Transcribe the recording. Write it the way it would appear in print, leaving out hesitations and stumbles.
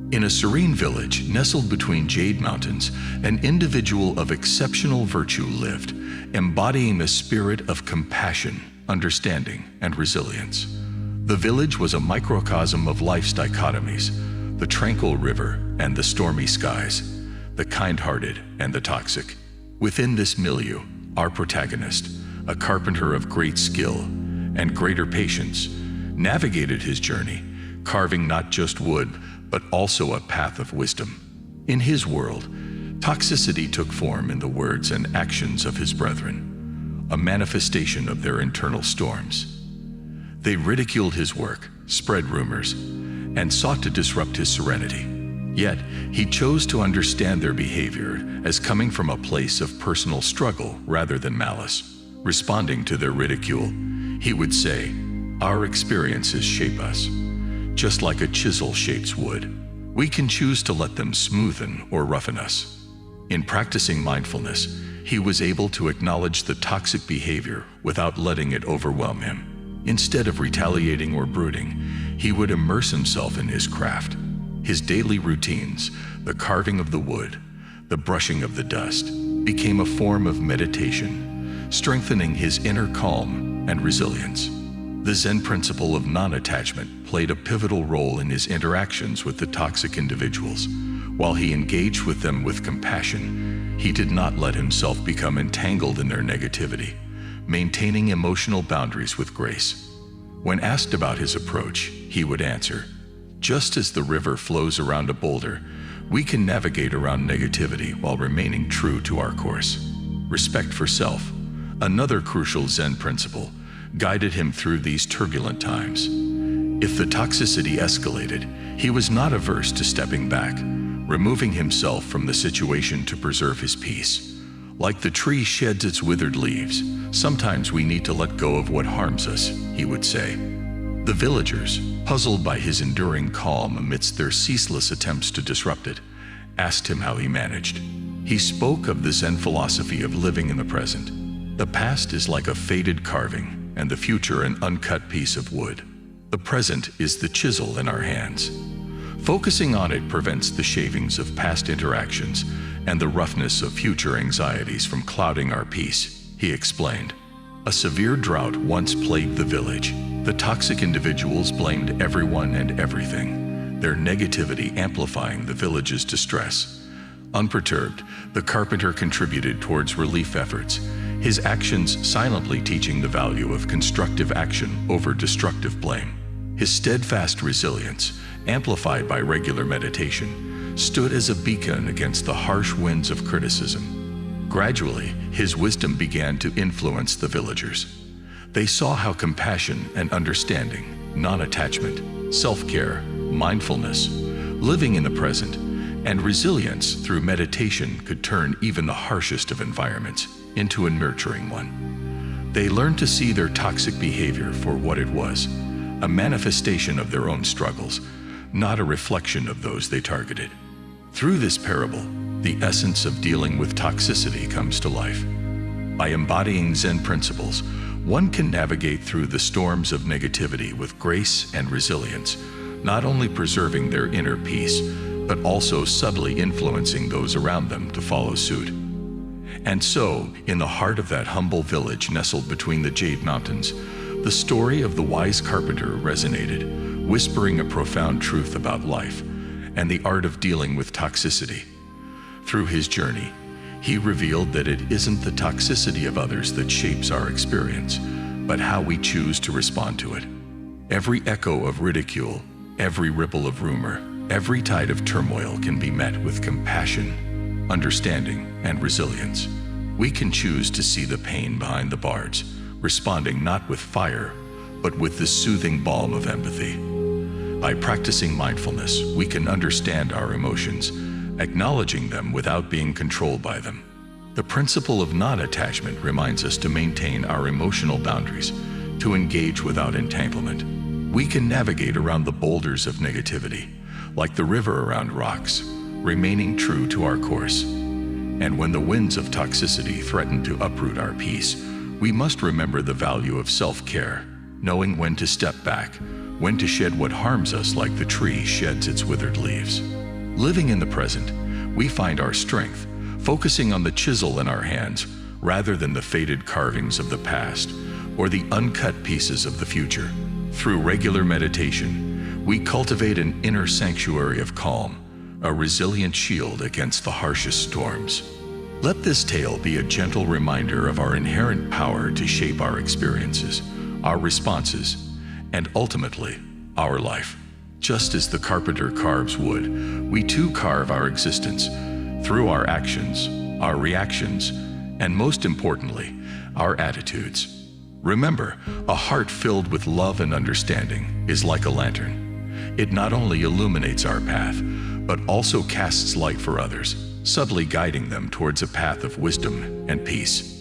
In a serene village nestled between jade mountains, an individual of exceptional virtue lived, embodying the spirit of compassion, understanding, and resilience. The village was a microcosm of life's dichotomies: the tranquil river and the stormy skies, the kind-hearted and the toxic. Within this milieu, our protagonist, a carpenter of great skill and greater patience, navigated his journey, carving not just wood, but also a path of wisdom. In his world, toxicity took form in the words and actions of his brethren, a manifestation of their internal storms. They ridiculed his work, spread rumors, and sought to disrupt his serenity. Yet, he chose to understand their behavior as coming from a place of personal struggle rather than malice. Responding to their ridicule, he would say, "Our experiences shape us, just like a chisel shapes wood. We can choose to let them smoothen or roughen us." In practicing mindfulness, he was able to acknowledge the toxic behavior without letting it overwhelm him. Instead of retaliating or brooding, he would immerse himself in his craft. His daily routines, the carving of the wood, the brushing of the dust, became a form of meditation, strengthening his inner calm and resilience. The Zen principle of non-attachment played a pivotal role in his interactions with the toxic individuals. While he engaged with them with compassion, he did not let himself become entangled in their negativity, maintaining emotional boundaries with grace. When asked about his approach, he would answer, "Just as the river flows around a boulder, we can navigate around negativity while remaining true to our course." Respect for self, another crucial Zen principle, guided him through these turbulent times. If the toxicity escalated, he was not averse to stepping back, removing himself from the situation to preserve his peace. Like the tree sheds its withered leaves, sometimes we need to let go of what harms us, he would say. The villagers, puzzled by his enduring calm amidst their ceaseless attempts to disrupt it, asked him how he managed. He spoke of the Zen philosophy of living in the present. The past is like a faded carving, and the future an uncut piece of wood. The present is the chisel in our hands. Focusing on it prevents the shavings of past interactions and the roughness of future anxieties from clouding our peace, he explained. A severe drought once plagued the village. The toxic individuals blamed everyone and everything, their negativity amplifying the village's distress. Unperturbed, the carpenter contributed towards relief efforts, his actions silently teaching the value of constructive action over destructive blame. His steadfast resilience, amplified by regular meditation, stood as a beacon against the harsh winds of criticism. Gradually, his wisdom began to influence the villagers. They saw how compassion and understanding, non-attachment, self-care, mindfulness, living in the present, and resilience through meditation could turn even the harshest of environments into a nurturing one. They learned to see their toxic behavior for what it was, a manifestation of their own struggles, not a reflection of those they targeted. Through this parable, the essence of dealing with toxicity comes to life. By embodying Zen principles, one can navigate through the storms of negativity with grace and resilience, not only preserving their inner peace, but also subtly influencing those around them to follow suit. And so, in the heart of that humble village nestled between the Jade Mountains, the story of the wise carpenter resonated, whispering a profound truth about life and the art of dealing with toxicity. Through his journey, he revealed that it isn't the toxicity of others that shapes our experience, but how we choose to respond to it. Every echo of ridicule, every ripple of rumor, every tide of turmoil can be met with compassion, understanding, and resilience. We can choose to see the pain behind the barbs, responding not with fire, but with the soothing balm of empathy. By practicing mindfulness, we can understand our emotions, acknowledging them without being controlled by them. The principle of non-attachment reminds us to maintain our emotional boundaries, to engage without entanglement. We can navigate around the boulders of negativity, like the river around rocks, remaining true to our course. And when the winds of toxicity threaten to uproot our peace, we must remember the value of self-care, knowing when to step back, when to shed what harms us like the tree sheds its withered leaves. Living in the present, we find our strength, focusing on the chisel in our hands rather than the faded carvings of the past or the uncut pieces of the future. Through regular meditation, we cultivate an inner sanctuary of calm, a resilient shield against the harshest storms. Let this tale be a gentle reminder of our inherent power to shape our experiences, our responses, and ultimately, our life. Just as the carpenter carves wood, we too carve our existence through our actions, our reactions, and most importantly, our attitudes. Remember, a heart filled with love and understanding is like a lantern. It not only illuminates our path, but also casts light for others, subtly guiding them towards a path of wisdom and peace.